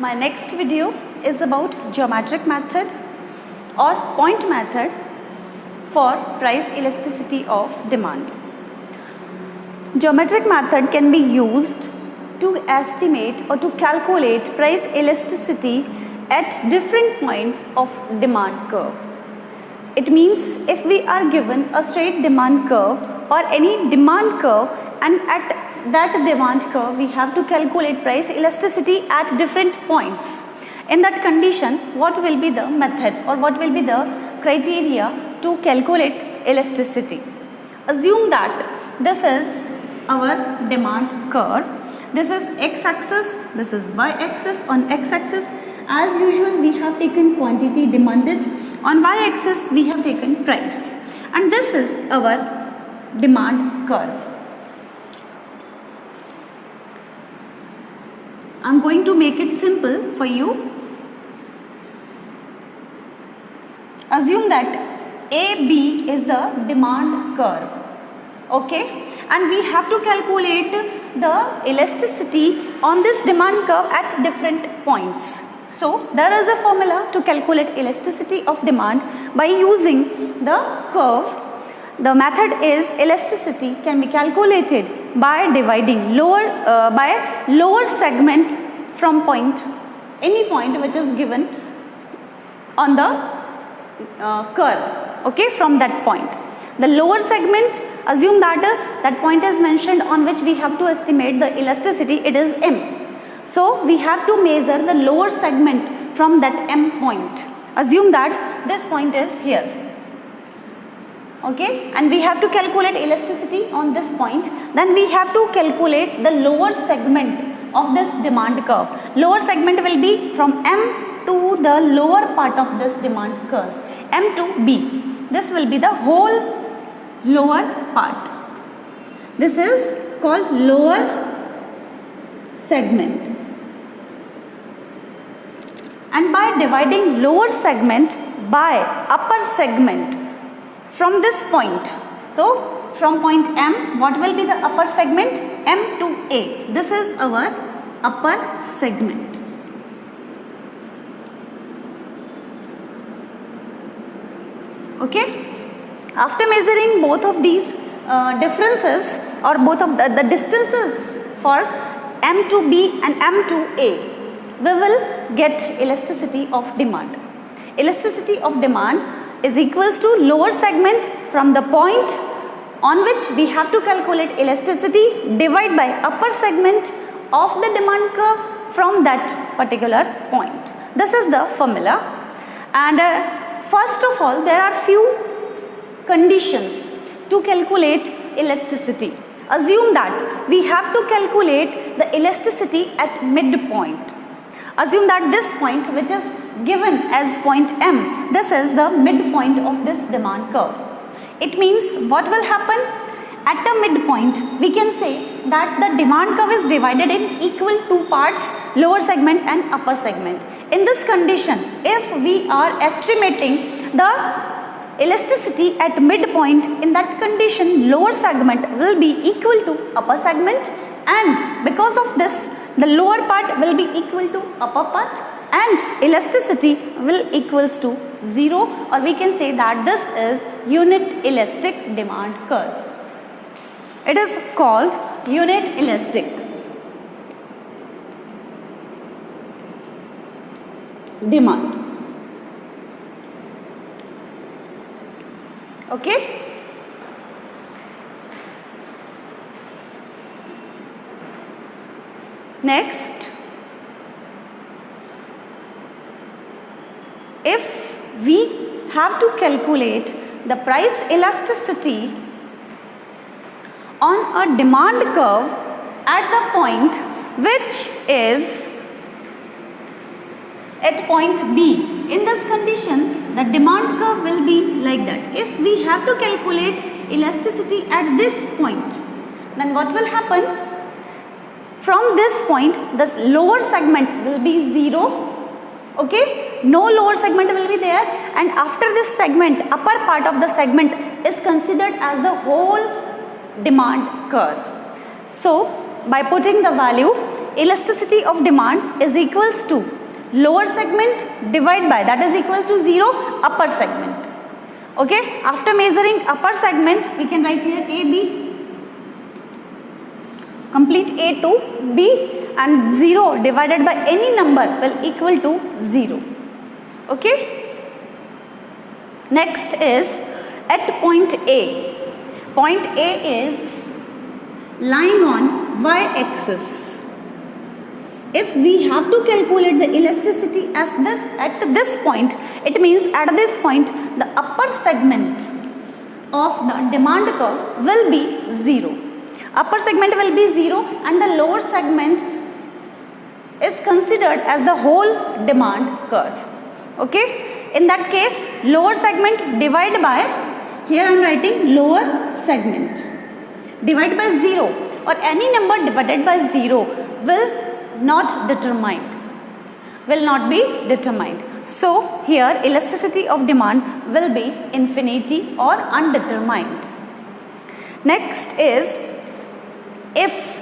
My next video is about geometric method or point method for price elasticity of demand. Geometric method can be used to estimate or to calculate price elasticity at different points of demand curve. It means if we are given a straight demand curve or any demand curve, and at that demand curve we have to calculate price elasticity at different points. In that condition, what will be the method or what will be the criteria to calculate elasticity? Assume that this is our demand curve. This is x-axis, this is y-axis. On x-axis, as usual, we have taken quantity demanded. On y-axis, we have taken price. And this is our demand curve. I am going to make it simple for you. Assume that AB is the demand curve. Okay? And we have to calculate the elasticity on this demand curve at different points. So, there is a formula to calculate elasticity of demand by using the curve. The method is elasticity can be calculated by dividing by lower segment from point, any point which is given on the curve, okay, from that point. The lower segment, assume that that point is mentioned on which we have to estimate the elasticity, it is M. So, we have to measure the lower segment from that M point. Assume that this point is here. Okay, and we have to calculate elasticity on this point. Then we have to calculate the lower segment of this demand curve. Lower segment will be from M to the lower part of this demand curve, M to B. This will be the whole lower part. This is called lower segment. And by dividing lower segment by upper segment from this point, so from point M, what will be the upper segment? M to A. This is our upper segment. Okay? After measuring both of these differences or both of the distances for M to B and M to A, we will get elasticity of demand. Elasticity of demand is equals to lower segment from the point on which we have to calculate elasticity divided by upper segment of the demand curve from that particular point. This is the formula. And first of all, there are few conditions to calculate elasticity. Assume that we have to calculate the elasticity at midpoint. Assume that this point, which is given as point M, this is the midpoint of this demand curve. It means what will happen? At the midpoint, we can say that the demand curve is divided in equal two parts, lower segment and upper segment. In this condition, if we are estimating the elasticity at midpoint, in that condition, lower segment will be equal to upper segment, and because of this, the lower part will be equal to upper part, and elasticity will equals to 0, or we can say that this is unit elastic demand curve. It is called unit elastic demand. Okay? Next, if we have to calculate the price elasticity on a demand curve at the point which is at point B, in this condition, the demand curve will be like that. If we have to calculate elasticity at this point, then what will happen? From this point, this lower segment will be 0. Okay, no lower segment will be there, and after this segment, upper part of the segment is considered as the whole demand curve. So, by putting the value elasticity of demand is equals to lower segment divided by, that is equal to 0, upper segment. Okay, after measuring upper segment, we can write here AB, complete A to B, and 0 divided by any number will equal to 0. Okay. Next is at point A. Point A is lying on y-axis. If we have to calculate the elasticity at this point, it means at this point the upper segment of the demand curve will be 0. Upper segment will be 0 and the lower segment is considered as the whole demand curve. Okay. In that case, lower segment divided by, here I am writing lower segment, divided by 0 or any number divided by 0 will not be determined. So here elasticity of demand will be infinity or undetermined. Next is, if